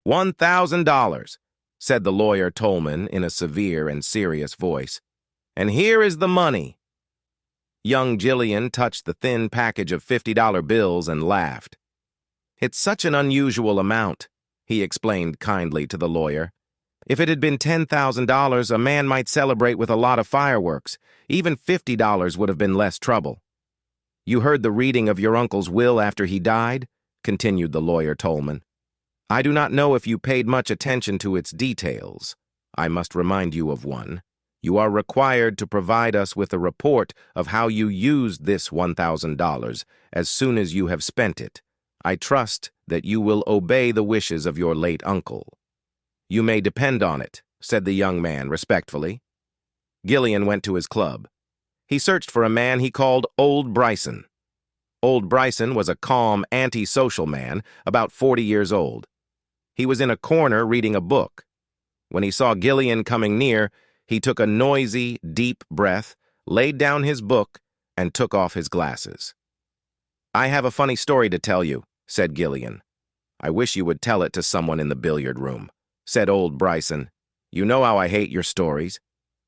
$1,000, said the lawyer Tolman in a severe and serious voice. And here is the money. Young Jillian touched the thin package of $50 bills and laughed. It's such an unusual amount, he explained kindly to the lawyer. If it had been $10,000, a man might celebrate with a lot of fireworks. Even $50 would have been less trouble. You heard the reading of your uncle's will after he died? Continued the lawyer Tolman. I do not know if you paid much attention to its details. I must remind you of one. You are required to provide us with a report of how you used this $1,000 as soon as you have spent it. I trust that you will obey the wishes of your late uncle. You may depend on it, said the young man respectfully. Gillian went to his club. He searched for a man he called Old Bryson. Old Bryson was a calm, antisocial man, about 40 years old. He was in a corner reading a book. When he saw Gillian coming near, he took a noisy, deep breath, laid down his book, and took off his glasses. I have a funny story to tell you, said Gillian. I wish you would tell it to someone in the billiard room, said Old Bryson. You know how I hate your stories.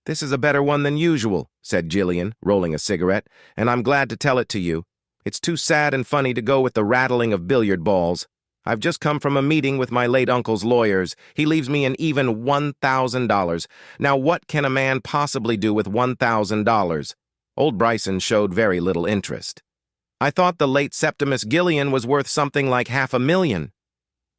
This is a better one than usual, said Gillian, rolling a cigarette, and I'm glad to tell it to you. It's too sad and funny to go with the rattling of billiard balls. I've just come from a meeting with my late uncle's lawyers. He leaves me an even $1,000. Now what can a man possibly do with $1,000? Old Bryson showed very little interest. I thought the late Septimus Gillian was worth something like $500,000.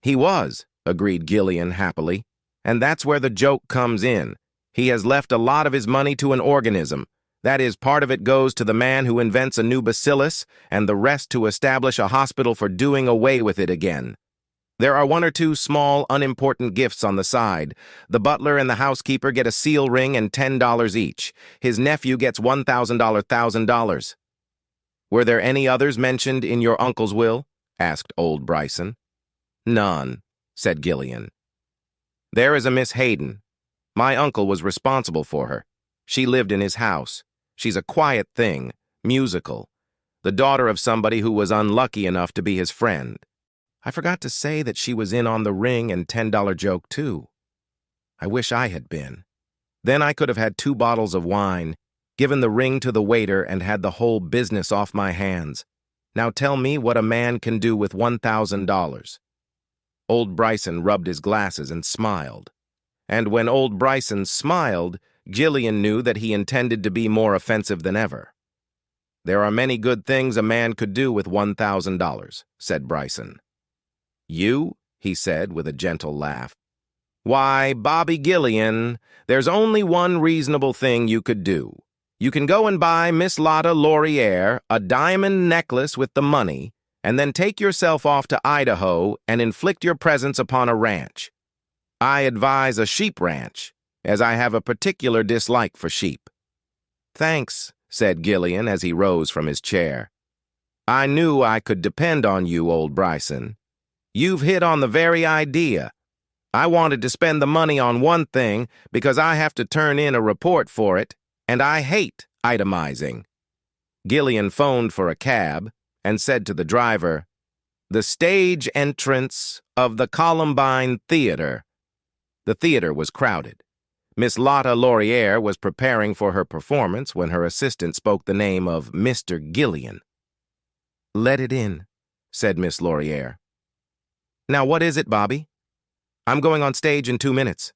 He was, agreed Gillian happily. And that's where the joke comes in. He has left a lot of his money to an organism. That is, part of it goes to the man who invents a new bacillus, and the rest to establish a hospital for doing away with it again. There are one or two small, unimportant gifts on the side. The butler and the housekeeper get a seal ring and $10 each. His nephew gets $1,000. Were there any others mentioned in your uncle's will? Asked Old Bryson. None, said Gillian. There is a Miss Hayden. My uncle was responsible for her. She lived in his house. She's a quiet thing, musical, the daughter of somebody who was unlucky enough to be his friend. I forgot to say that she was in on the ring and $10 joke, too. I wish I had been. Then I could have had 2 bottles of wine, given the ring to the waiter, and had the whole business off my hands. Now tell me what a man can do with $1,000. Old Bryson rubbed his glasses and smiled. And when Old Bryson smiled, Gillian knew that he intended to be more offensive than ever. There are many good things a man could do with $1,000, said Bryson. You? He said with a gentle laugh. Why, Bobby Gillian, there's only one reasonable thing you could do. You can go and buy Miss Lotta Laurier a diamond necklace with the money, and then take yourself off to Idaho and inflict your presence upon a ranch. I advise a sheep ranch, as I have a particular dislike for sheep. Thanks, said Gillian as he rose from his chair. I knew I could depend on you, Old Bryson. You've hit on the very idea. I wanted to spend the money on one thing because I have to turn in a report for it, and I hate itemizing. Gillian phoned for a cab and said to the driver, "The stage entrance of the Columbine Theater." The theater was crowded. Miss Lotta Laurier was preparing for her performance when her assistant spoke the name of Mr. Gillian. "Let it in," said Miss Laurier. "Now what is it, Bobby?" "I'm going on stage in 2 minutes."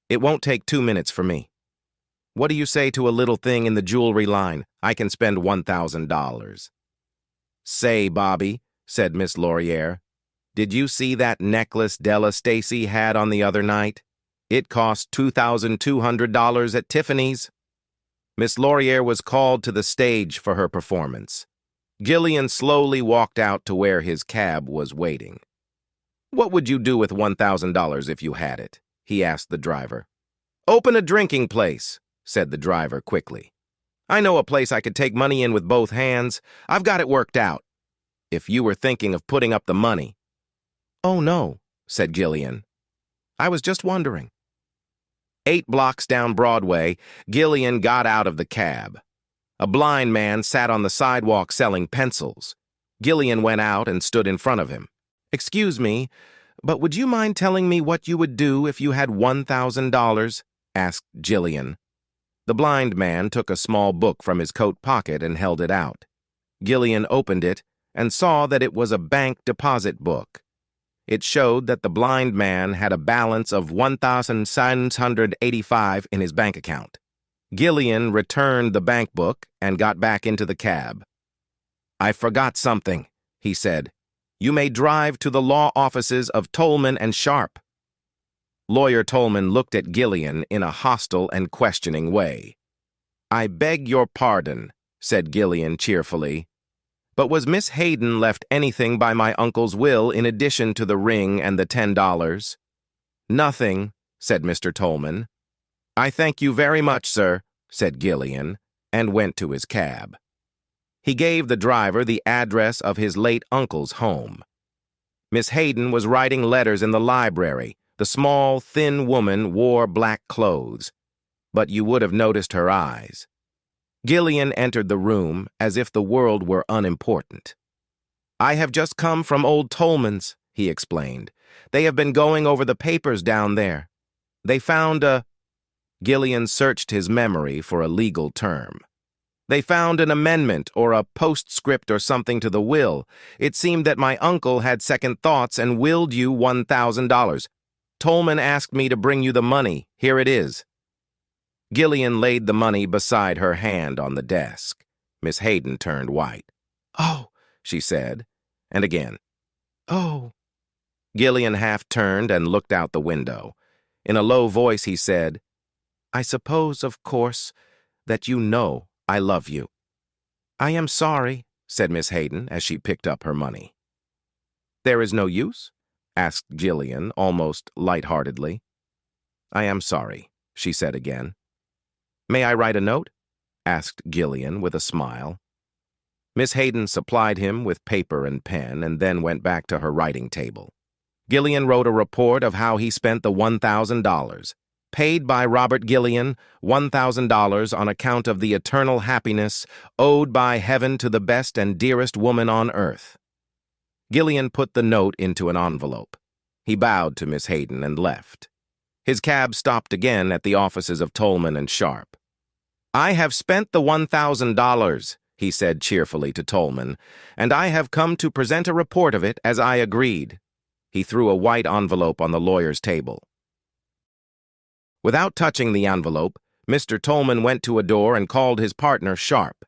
"It won't take 2 minutes for me. What do you say to a little thing in the jewelry line? I can spend $1,000. "Say, Bobby," said Miss Laurier, "did you see that necklace Della Stacy had on the other night? It cost $2,200 at Tiffany's." Miss Laurier was called to the stage for her performance. Gillian slowly walked out to where his cab was waiting. "What would you do with $1,000 if you had it?" he asked the driver. "Open a drinking place," said the driver quickly. "I know a place I could take money in with both hands. I've got it worked out. If you were thinking of putting up the money." "Oh, no," said Gillian. "I was just wondering." 8 blocks down Broadway, Gillian got out of the cab. A blind man sat on the sidewalk selling pencils. Gillian went out and stood in front of him. "Excuse me, But would you mind telling me what you would do if you had $1,000? Asked Jillian. The blind man took a small book from his coat pocket and held it out. Gillian opened it and saw that it was a bank deposit book. It showed that the blind man had a balance of $1,785 in his bank account. Gillian returned the bank book and got back into the cab. "I forgot something," he said. "You may drive to the law offices of Tolman and Sharp." Lawyer Tolman looked at Gillian in a hostile and questioning way. "I beg your pardon," said Gillian cheerfully. "But was Miss Hayden left anything by my uncle's will in addition to the ring and the $10? "Nothing," said Mr. Tolman. "I thank you very much, sir," said Gillian, and went to his cab. He gave the driver the address of his late uncle's home. Miss Hayden was writing letters in the library. The small, thin woman wore black clothes, but you would have noticed her eyes. Gillian entered the room as if the world were unimportant. "I have just come from old Tolman's," he explained. "They have been going over the papers down there. They found a—" Gillian searched his memory for a legal term. "They found an amendment or a postscript or something to the will. It seemed that my uncle had second thoughts and willed you $1,000. Tolman asked me to bring you the money. Here it is." Gillian laid the money beside her hand on the desk. Miss Hayden turned white. "Oh," she said, and again, "Oh." Gillian half turned and looked out the window. In a low voice he said, "I suppose, of course, that you know I love you." "I am sorry," said Miss Hayden as she picked up her money. "There is no use?" asked Gillian, almost lightheartedly. "I am sorry," she said again. "May I write a note?" asked Gillian with a smile. Miss Hayden supplied him with paper and pen and then went back to her writing table. Gillian wrote a report of how he spent the $1,000. Paid by Robert Gillian, $1,000 on account of the eternal happiness owed by heaven to the best and dearest woman on earth. Gillian put the note into an envelope. He bowed to Miss Hayden and left. His cab stopped again at the offices of Tolman and Sharp. "I have spent the $1,000, he said cheerfully to Tolman, "and I have come to present a report of it as I agreed." He threw a white envelope on the lawyer's table. Without touching the envelope, Mr. Tolman went to a door and called his partner Sharp.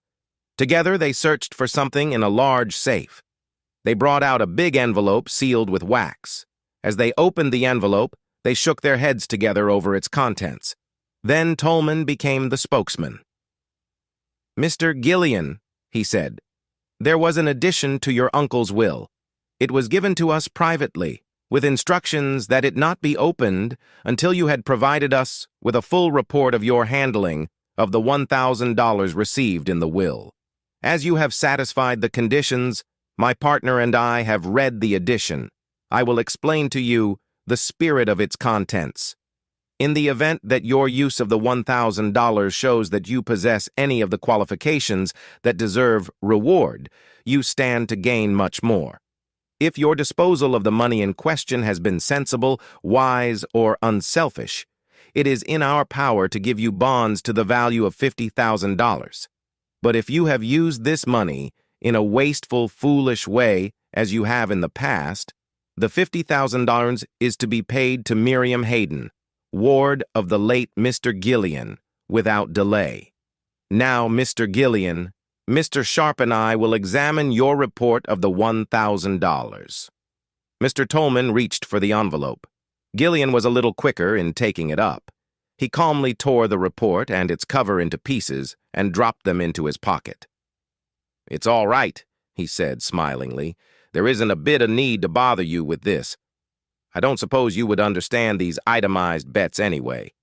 Together they searched for something in a large safe. They brought out a big envelope sealed with wax. As they opened the envelope, they shook their heads together over its contents. Then Tolman became the spokesman. "Mr. Gillian," he said, "there was an addition to your uncle's will. It was given to us privately, with instructions that it not be opened until you had provided us with a full report of your handling of the $1,000 received in the will. As you have satisfied the conditions, my partner and I have read the addition. I will explain to you the spirit of its contents. In the event that your use of the $1,000 shows that you possess any of the qualifications that deserve reward, you stand to gain much more. If your disposal of the money in question has been sensible, wise, or unselfish, it is in our power to give you bonds to the value of $50,000. But if you have used this money in a wasteful, foolish way, as you have in the past, the $50,000 is to be paid to Miriam Hayden, ward of the late Mr. Gillian, without delay. Now, Mr. Gillian, Mr. Sharp and I will examine your report of the $1,000. Mr. Tolman reached for the envelope. Gillian was a little quicker in taking it up. He calmly tore the report and its cover into pieces and dropped them into his pocket. "It's all right," he said smilingly. "There isn't a bit of need to bother you with this. I don't suppose you would understand these itemized bets anyway.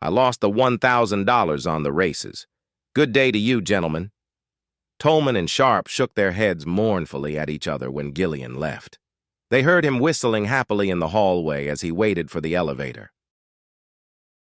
I lost the $1,000 on the races. Good day to you, gentlemen." Tolman and Sharp shook their heads mournfully at each other when Gillian left. They heard him whistling happily in the hallway as he waited for the elevator.